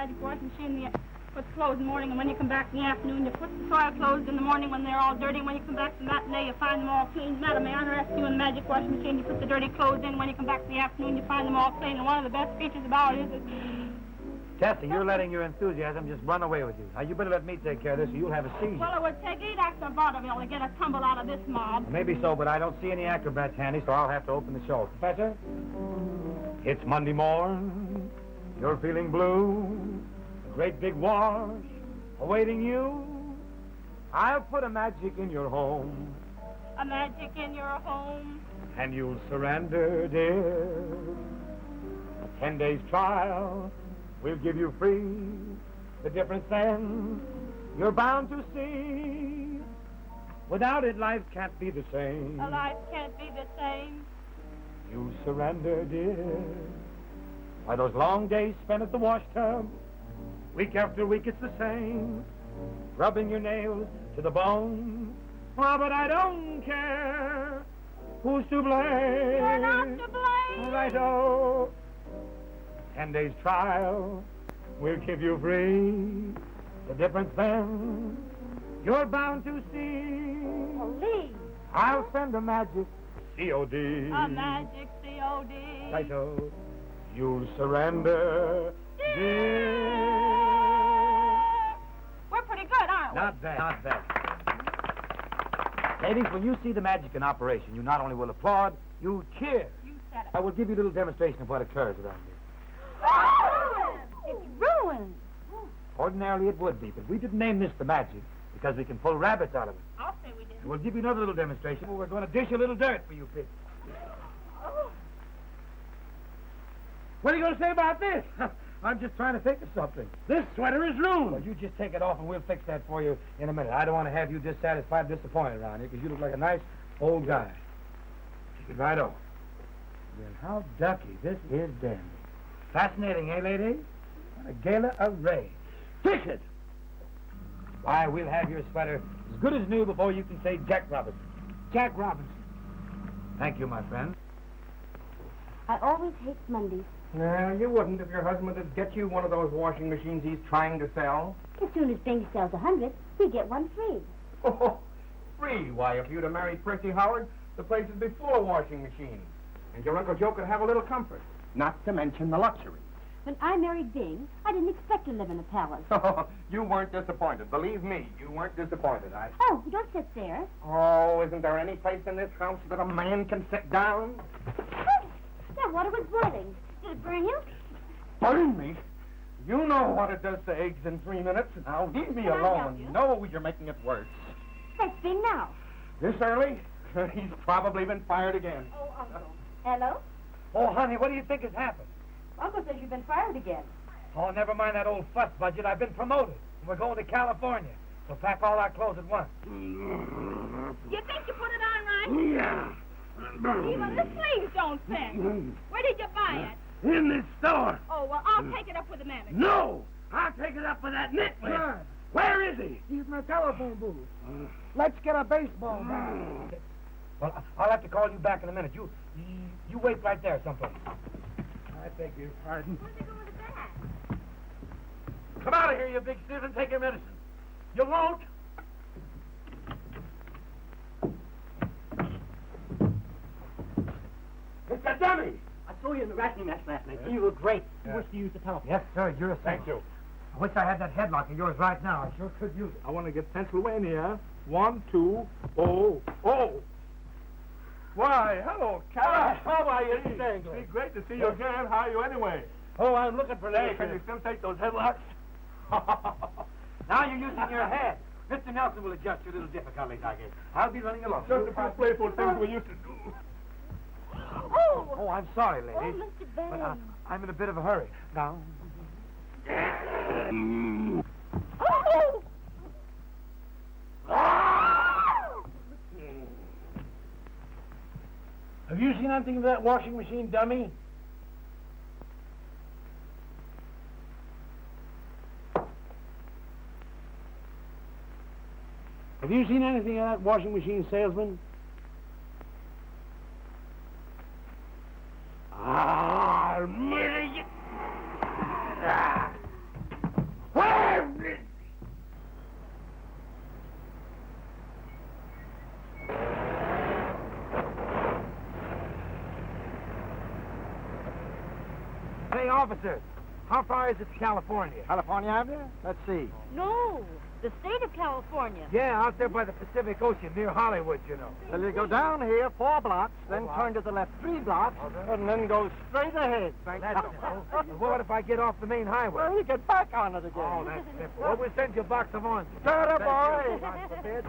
magic washing machine, puts clothes in the morning, and when you come back in the afternoon, you put the soiled clothes in the morning when they're all dirty. When you come back from the matinee, you find them all clean. Madam, may I interest you in the magic washing machine? You put the dirty clothes in. When you come back in the afternoon, you find them all clean. And one of the best features about it is... Tessie, you're letting your enthusiasm just run away with you. Now, you better let me take care of this or you'll have a seizure. Well, it would take 8 acts of vaudeville to get a tumble out of this mob. Maybe so, but I don't see any acrobats handy, so I'll have to open the show. Professor? It's Monday morn. You're feeling blue. A great big wash awaiting you. I'll put a magic in your home. A magic in your home. And you'll surrender, dear. A 10 days trial we'll give you free. The difference then you're bound to see. Without it, life can't be the same. A life can't be the same. You surrender, dear. Why, those long days spent at the wash tub, week after week it's the same. Rubbing your nails to the bone. Oh, but I don't care. Who's to blame? You're not to blame. Right-o. 10 days trial, we'll give you free. The difference then, you're bound to see. Oh, Lee. I'll send a magic COD. A magic COD. Right-o. You'll surrender, dear. We're pretty good, aren't we? Not bad, not bad. Ladies, when you see the magic in operation, you not only will applaud, you'll cheer. You said it. I will give you a little demonstration of what occurs around here. It's ruined. Ordinarily it would be, but we didn't name this the magic because we can pull rabbits out of it. I'll say we did. And we'll give you another little demonstration where we're going to dish a little dirt for you pigs. Oh. What are you going to say about this? I'm just trying to think of something. This sweater is ruined. Well, you just take it off and we'll fix that for you in a minute. I don't want to have you dissatisfied, disappointed around here because you look like a nice old guy. Take it right over. Then how ducky this is dandy. Fascinating, eh, lady? What a gala array. Fix it! Why, we'll have your sweater as good as new before you can say Jack Robinson. Jack Robinson. Thank you, my friend. I always hate Mondays. No, you wouldn't if your husband would get you one of those washing machines he's trying to sell. As soon as Bing sells 100, we get one free. Oh, free? Why, if you'd have married Percy Howard, the place would be full of washing machines. And your Uncle Joe could have a little comfort, not to mention the luxury. When I married Bing, I didn't expect to live in a palace. You weren't disappointed. Believe me, you weren't disappointed. Oh, don't sit there. Oh, isn't there any place in this house that a man can sit down? Oh, that water was boiling. Did it burn you? Burn me? You know what it does to eggs in 3 minutes. Now, leave me Can I help alone. you? No, you're making it worse. That's Bing now. This early? He's probably been fired again. Oh, Uncle. Hello? Oh, honey, what do you think has happened? Uncle says you've been fired again. Oh, never mind that old fuss budget. I've been promoted. And we're going to California. So pack all our clothes at once. You think you put it on right? Yeah. Even the sleeves don't fit. Where did you buy it? In this store. Oh, well, I'll take it up with the manager. No! I'll take it up with that nitwit. Right. Where is he? He's in the telephone booth. Let's get a baseball bat. Well, I'll have to call you back in a minute. You wait right there someplace. I beg your pardon. Where'd they go with the bat? Come out of here, you big stiff, and take your medicine. You won't? It's a dummy. I saw you in the wrestling match last night. You were great. You wish to use the telephone. Yes, sir, you're a Thank you. I wish I had that headlock of yours right now. I sure could use it. I want to get Pennsylvania. 1, 2, oh, oh. Why, hello, Cal. How are you, Stangley? It's great to see you again. How are you anyway? Oh, I'm looking for Hey, that. can you still take those headlocks? Now you're using your head. Mr. Nelson will adjust your little difficulties, I guess. I'll be running along. Just a few playful things we used to do. Oh, I'm sorry, lady. Oh, Mr. But Bang. I'm in a bit of a hurry. Now. Oh! Have you seen anything of that washing machine, dummy? Have you seen anything of that washing machine, salesman? Say, officer, how far is it to California? California Avenue? Let's see. No, the state of California. Yeah, out there by the Pacific Ocean, near Hollywood, you know. Well, you go down here 4 blocks, then blocks. turn to the left 3 blocks, Okay. and then go straight ahead. That's simple. Well, what if I get off the main highway? Well, you get back on it again. Oh, that's simple. Well, we'll send you a box of oranges. Shut up, Thank you. boy. God forbid.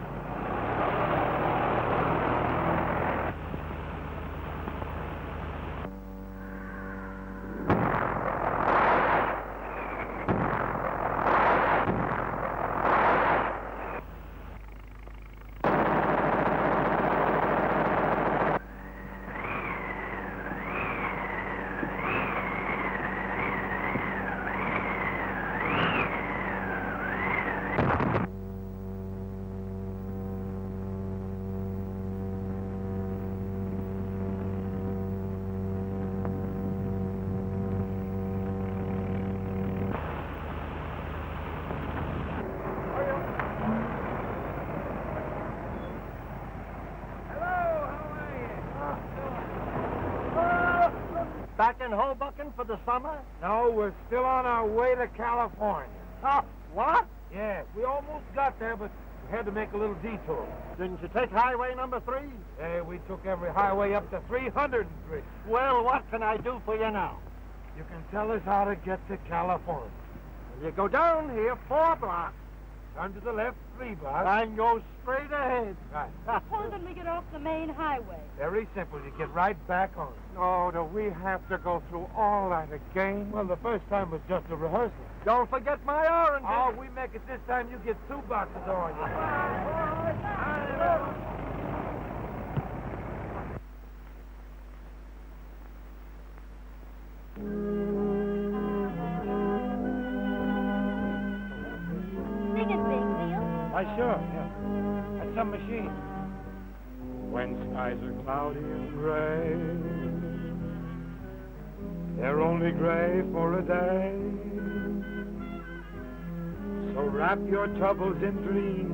Back in Hoboken for the summer? No, we're still on our way to California. Oh, what? Yes, we almost got there, but we had to make a little detour. Didn't you take highway number 3? We took every highway up to 303. Well, what can I do for you now? You can tell us how to get to California. You go down here 4 blocks, Turn to the left 3 blocks. and go straight ahead. Right. Suppose when we get off the main highway. Very simple. You get right back on. Oh, do we have to go through all that again? Well, the first time was just a rehearsal. Don't forget my oranges. Oh, we make it this time. You get 2 boxes of oranges. Sing it, Bing, Neil. Why, sure, yeah. That's some machine. When skies are cloudy and gray, they're only gray for a day. So wrap your troubles in dreams,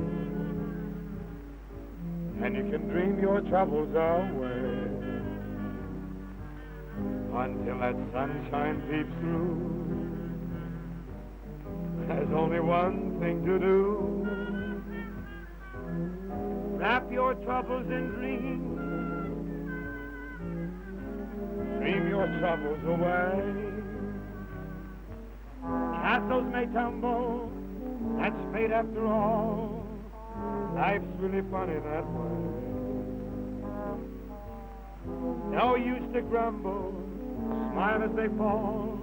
and you can dream your troubles away. Until that sunshine peeps through, there's only one thing to do. Wrap your troubles in dreams. Dream your troubles away. Castles may tumble, that's fate after all. Life's really funny that way. No use to grumble, smile as they fall.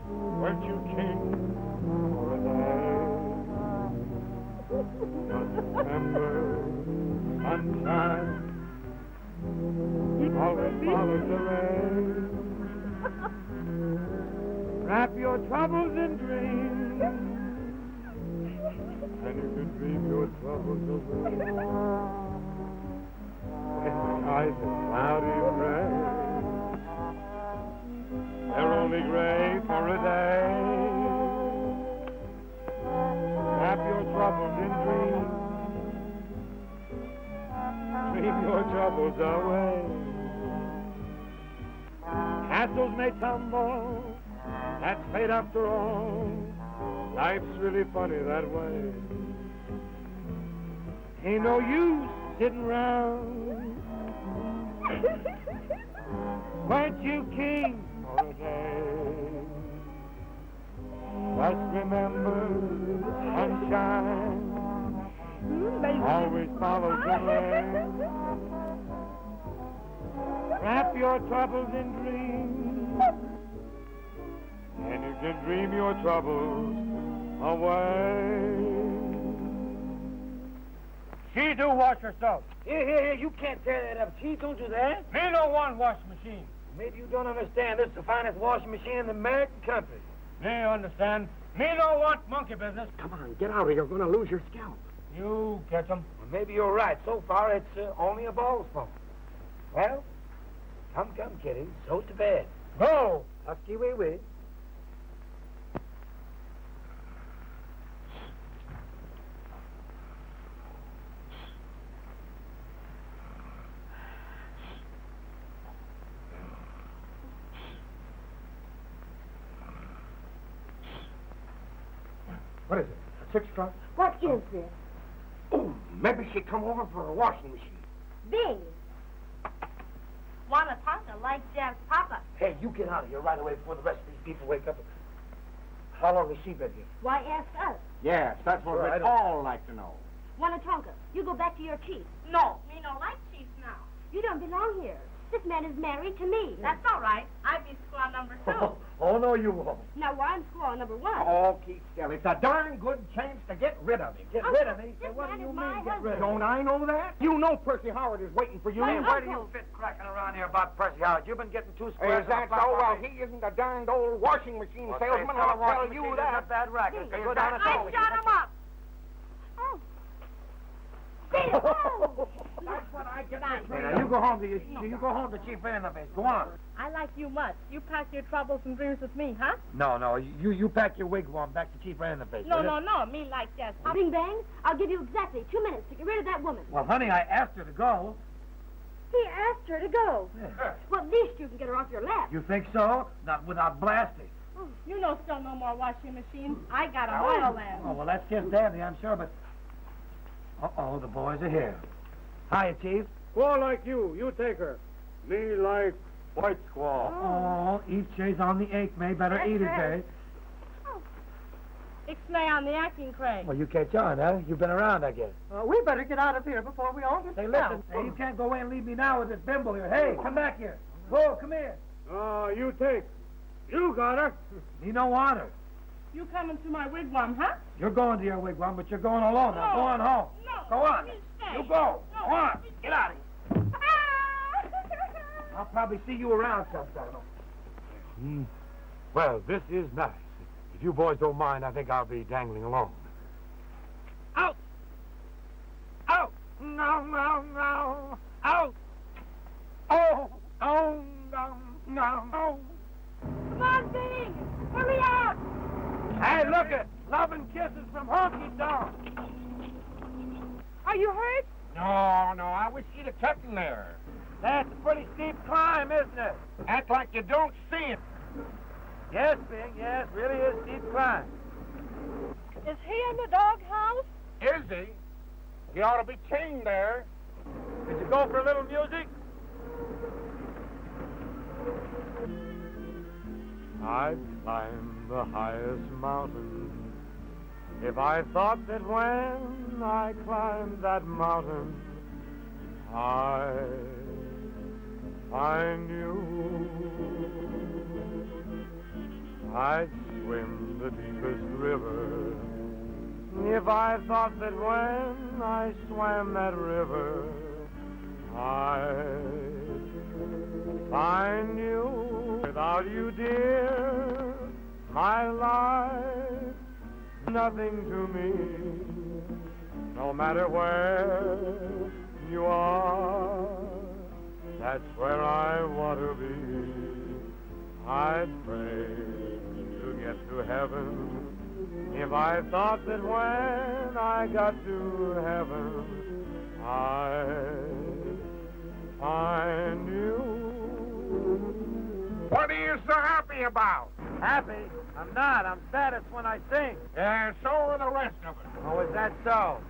Weren't you king for a day? Just remember, sunshine always follows the rain. Wrap your troubles in dreams, and you can dream your troubles away. When skies are cloudy and gray, they're only gray for a day. Wrap your troubles in dreams. Dream your troubles away. Castles may tumble, that's fate after all. Life's really funny that way. Ain't no use sitting round. Weren't you king for a day? Just remember, sunshine always follows the rain. Wrap your troubles in dreams, and you can dream your troubles away. She do wash herself. Here, you can't tear that up. Chief, don't do that. Me no want wash machine. Maybe you don't understand. This is the finest washing machine in the American country. Me understand. Me no want monkey business. Come on, get out of here. You're going to lose your scalp. You catch 'em. Well, maybe you're right. So far, it's only a ball's fault. Well, come, kitty. So to bed. Go. Husky wee wee. What is it? A 6 truck? What is this? Oh, maybe she come over for a washing machine. Bing. Want to talk to like Jeff's papa? Hey, you get out of here right away before the rest of these people wake up. How long has she been here? Why ask us? Yes, that's what Sure, I we'd don't- all like to know. Wanatonka, you go back to your chief. No, me no like chief now. You don't belong here. This man is married to me. That's all right. I be squaw number 2. Oh, no, you won't. Now, why I'm squaw number 1. Oh, keep still. It's a darn good chance to get rid of him. Get Uncle, rid of me? this What do man you is my mean, get rid of husband. me? Don't I know that? You know Percy Howard is waiting for you. My Hey, where do you uncle. fit cracking around here about Percy Howard? You've been getting too square. Is that so? Well, he isn't a darned old washing machine salesman. I'll tell you that. bad racket. Hey, Go down and I tell shut him up. Oh. Bing, oh. That's what I get Hey, now, you go home to you go home to Chief Interface. Go on. I like you much. You pack your troubles and dreams with me, huh? No, you pack your wigwam back to Chief Interface. No, me like Jeff's papa. Bing Bang, I'll give you exactly 2 minutes to get rid of that woman. Well, honey, I asked her to go. He asked her to go. Yeah. Well, at least you can get her off your lap. You think so? Not without blasting. You know still no more washing machines. I got a oil lamp. Oh, well, that's just dandy, I'm sure, but... Uh-oh, the boys are here. Hiya, Chief. Squaw like you. You take her. Me like white squaw. Oh, each shay's on the ache, May. Better That's eat it, right. May. Ixnay on the acting, Craig. Well, you catch on, huh? You've been around, I guess. We better get out of here before we all get Hey, down. listen. Hey, you can't go away and leave me now with this bimbo here. Hey, come back here. Whoa, come here. You take. You got her. You don't want her. You coming to my wigwam, huh? You're going to your wigwam, but you're going alone. Now, go on home. No. Go on. You stay. You go. No. Go on. Get out of here. I'll probably see you around sometime. Well, this is nice. If you boys don't mind, I think I'll be dangling along. Out! Out! No! Out! Oh! No! Come on, Bing! Hurry up! Hey, look it! Love and kisses from Honky Tonk. Are you hurt? No, I wish you'd have kept him there. That's a pretty steep climb, isn't it? Act like you don't see it. Yes, Bing, yes, really is steep climb. Is he in the doghouse? Is he? He ought to be chained there. Did you go for a little music? I'd climb the highest mountain if I thought that when I climbed that mountain I'd find you. I'd swim the deepest river if I thought that when I swam that river I'd find you. Without you, dear, my life, nothing to me. No matter where you are, that's where I want to be. I'd pray to get to heaven if I thought that when I got to heaven, I'd find you. What are you so happy about? Happy? I'm not. I'm saddest when I sing. Yeah, so are the rest of it. Oh, is that so?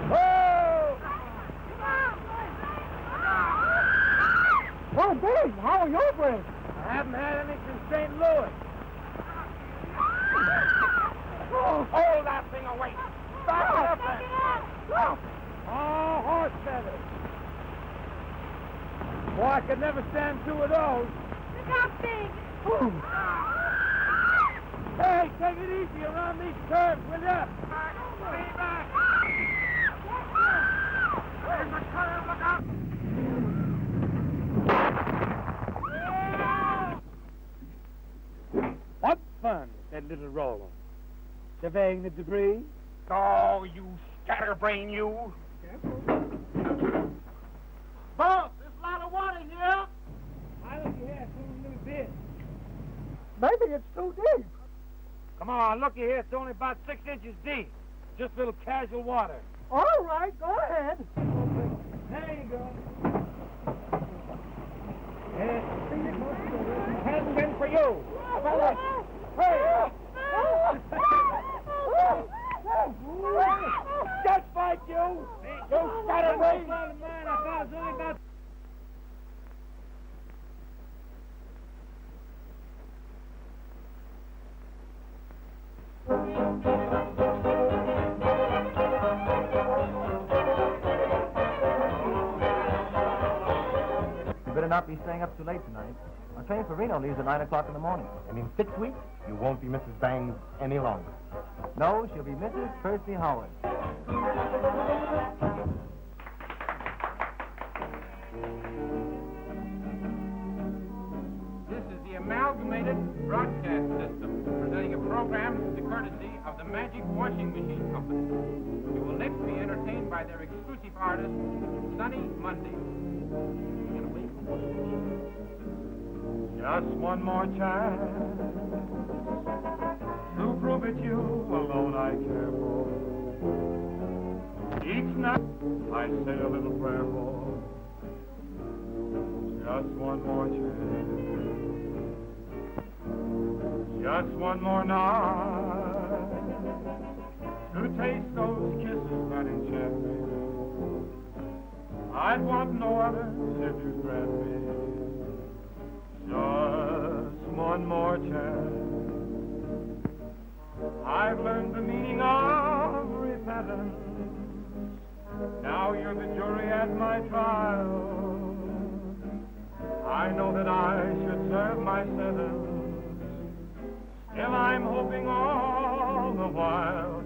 Whoa! Oh, Bing, how are your brakes? I haven't had any since St. Louis. Hold that thing away. Back it up, then. Oh, horse feathers. Boy, I could never stand two of those. Look out, Bing! Hey, take it easy around these curves, will ya? Stay back. There's a curve. Look out. What fun, that little roller. Surveying the debris. Oh, you scatterbrain, you. Boss, there's a lot of water here. I look here, it's only a little bit. Maybe it's too deep. Come on, look here, it's only about 6 inches deep. Just a little casual water. All right, go ahead. There you go. It hasn't been for you. How about that? You better not be staying up too late tonight. Our train for Reno leaves at 9 o'clock in the morning. And in 6 weeks, you won't be Mrs. Bangs any longer. No, she'll be Mrs. Percy Howard. This is the Amalgamated Broadcast System, presenting a program the courtesy of the Magic Washing Machine Company. You will next be entertained by their exclusive artist, Sunny Monday. Get away from the machine. Just one more chance to prove it you alone I care for. Each night I say a little prayer for. Just one more chance. Just one more night to taste those kisses that enchant me. I'd want no others if you'd grant me. Just one more chance. I've learned the meaning of repentance. Now you're the jury at my trial. I know that I should serve my sentence. Still I'm hoping all the while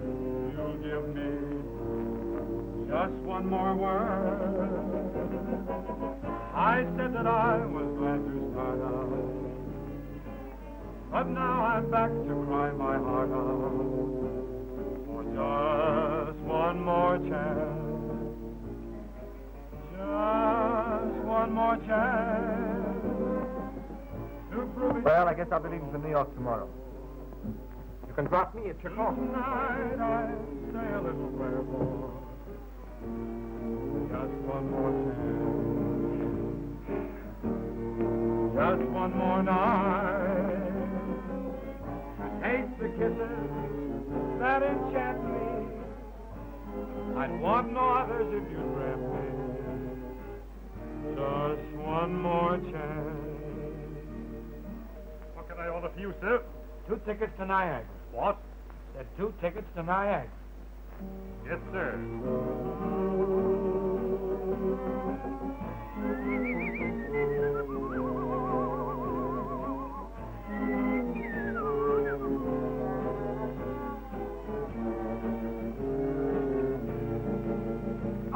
you'll give me just one more word. I said that I was glad to start out, but now I'm back to cry my heart out for just one more chance. Just one more chance to prove it. Well, I guess I'll be leaving for New York tomorrow. You can drop me at your call. Tonight I say a little prayer for just one more chance. Just one more night to taste the kisses that enchant me. I'd want no others if you'd grant me just one more chance. What can I order for you, sir? 2 tickets to Niagara. What? Said 2 tickets to Niagara. Yes, sir.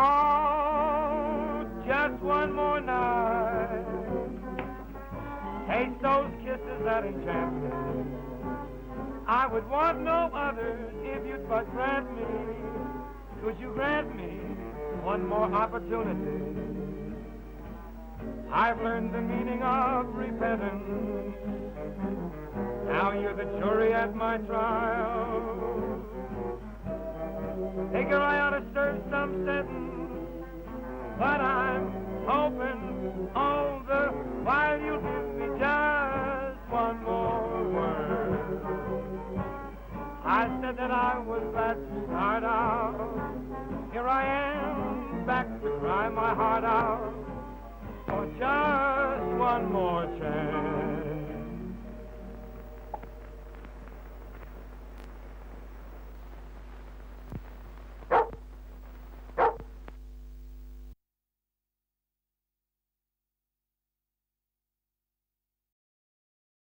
Oh, just one more night. Taste those kisses that enchant me. I would want no others if you'd but grant me. Could you grant me one more opportunity? I've learned the meaning of repentance. Now you're the jury at my trial. Figure I ought to serve some sentence, but I'm hoping all the while you'll give me just one more word. I said that I was glad to start out. Here I am, back to cry my heart out for just one more chance.